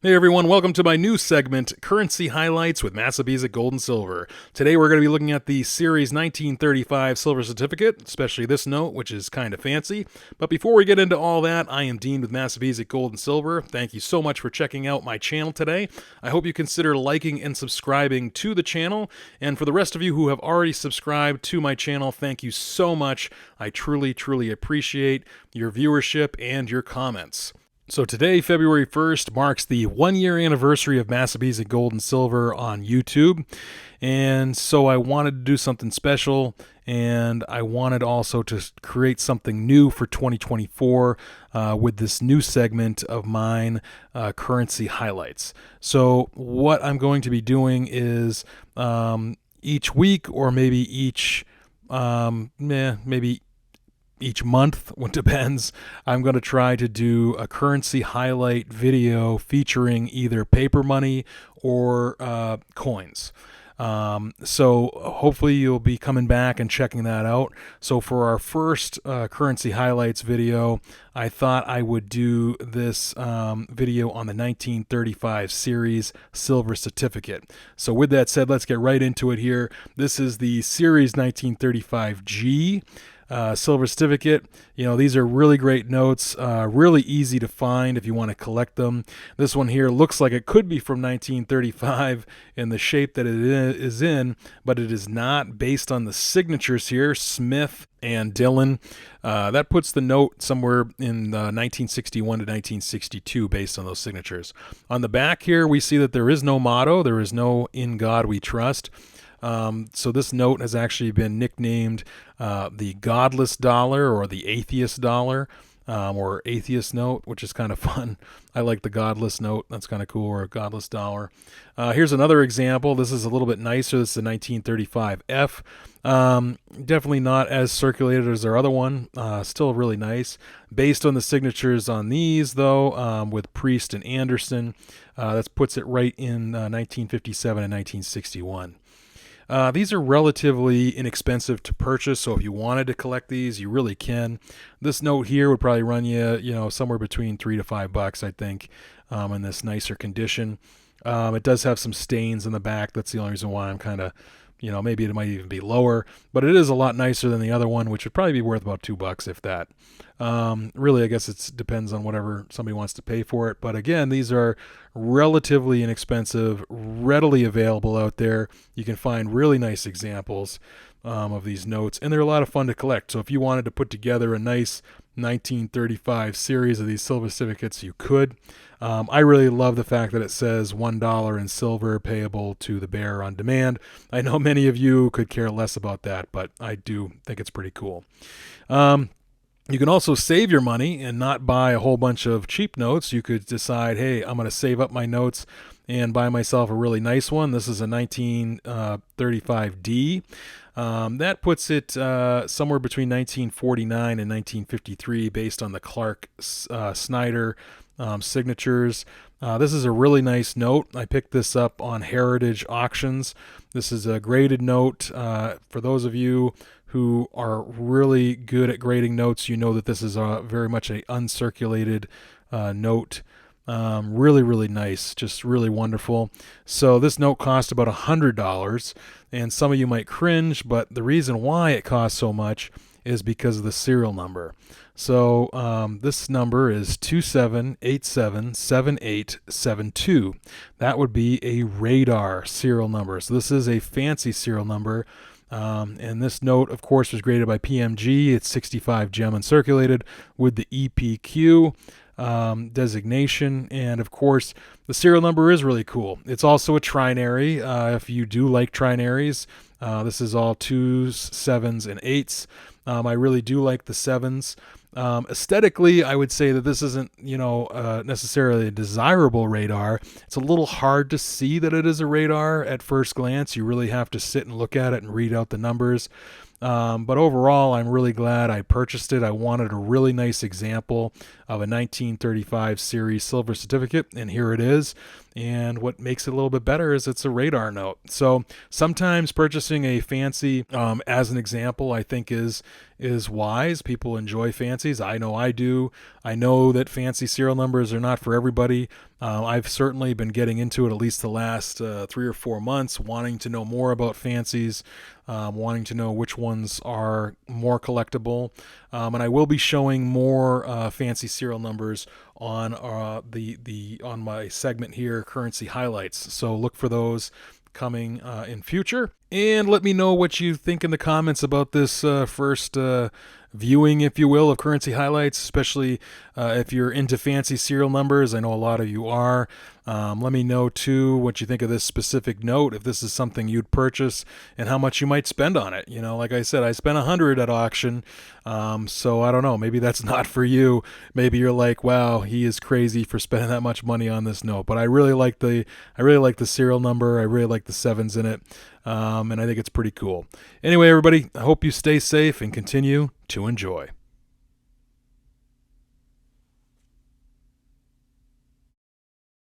Hey everyone, welcome to my new segment, Currency Highlights with Massabesic Gold and Silver. Today we're going to be looking at the Series 1935 Silver Certificate, especially this note, which is kind of fancy. But before we get into all that, I am Dean with Massabesic Gold and Silver. Thank you so much for checking out my channel today. I hope you consider liking and subscribing to the channel. And for the rest of you who have already subscribed to my channel, thank you so much. I truly, truly appreciate your viewership and your comments. So today, February 1st, marks the 1-year anniversary of Massabesic Gold and Silver on YouTube. And so I wanted to do something special, and I wanted also to create something new for 2024 with this new segment of mine, Currency Highlights. So what I'm going to be doing is each week, or maybe each month, it depends, I'm going to try to do a currency highlight video featuring either paper money or coins. So hopefully you'll be coming back and checking that out. So for our first currency highlights video, I thought I would do this video on the 1935 series silver certificate. So with that said, let's get right into it here. This is the series 1935G. Silver certificate. You know, these are really great notes, really easy to find if you want to collect them. This one here looks like it could be from 1935 in the shape that it is in, but it is not, based on the signatures here, Smith and Dillon. That puts the note somewhere in 1961 to 1962 based on those signatures. On the back here, we see that there is no motto. There is no "In God We Trust." So this note has actually been nicknamed the Godless Dollar, or the Atheist Dollar, or Atheist Note, which is kind of fun. I like the Godless Note. That's kind of cool, or a Godless Dollar. Here's another example. This is a little bit nicer. This is a 1935F. Definitely not as circulated as our other one. Still really nice. Based on the signatures on these, though, with Priest and Anderson, that puts it right in 1957 and 1961. These are relatively inexpensive to purchase, so if you wanted to collect these, you really can. This note here would probably run you, somewhere between $3 to $5, I think, in this nicer condition. It does have some stains in the back. That's the only reason why I'm kind of, maybe it might even be lower, but it is a lot nicer than the other one, which would probably be worth about $2 if that. Really, I guess it depends on whatever somebody wants to pay for it. But again, these are relatively inexpensive, readily available out there. You can find really nice examples of these notes, and they're a lot of fun to collect. So if you wanted to put together a nice 1935 series of these silver certificates, you could. I really love the fact that it says $1 in silver payable to the bearer on demand. I know many of you could care less about that, but I do think it's pretty cool. You can also save your money and not buy a whole bunch of cheap notes. You could decide, hey, I'm going to save up my notes and buy myself a really nice one. This is a 1935D. That puts it somewhere between 1949 and 1953 based on the Clark Snyder signatures. This is a really nice note. I picked this up on Heritage Auctions. This is a graded note. For those of you who are really good at grading notes, you know that this is very much an uncirculated note. Really, really nice, just really wonderful. So this note cost about $100, and some of you might cringe, but the reason why it costs so much is because of the serial number. So this number is 27877872. That would be a radar serial number. So this is a fancy serial number. And this note, of course, was graded by PMG. It's 65 gem uncirculated with the EPQ designation. And of course, the serial number is really cool. It's also a trinary. If you do like trinaries, this is all 2s, 7s, and 8s. I really do like the 7s. Aesthetically, I would say that this isn't, necessarily a desirable radar. It's a little hard to see that it is a radar at first glance. You really have to sit and look at it and read out the numbers. But overall, I'm really glad I purchased it. I wanted a really nice example of a 1935 series silver certificate, and here it is. And what makes it a little bit better is it's a radar note. So sometimes purchasing a fancy, as an example, I think is wise. People enjoy fancies. I know I do. I know that fancy serial numbers are not for everybody. I've certainly been getting into it at least the last 3 or 4 months, wanting to know more about fancies, wanting to know which ones are more collectible. And I will be showing more fancy serial numbers on on my segment here, Currency Highlights. So look for those coming in future. And let me know what you think in the comments about this first viewing, if you will, of Currency Highlights, especially if you're into fancy serial numbers. I know a lot of you are. Let me know, too, what you think of this specific note, if this is something you'd purchase, and how much you might spend on it. You know, like I said, I spent $100 at auction, so I don't know. Maybe that's not for you. Maybe you're like, wow, he is crazy for spending that much money on this note. But I really like the serial number. I really like the sevens in it, and I think it's pretty cool. Anyway, everybody, I hope you stay safe and continue to enjoy.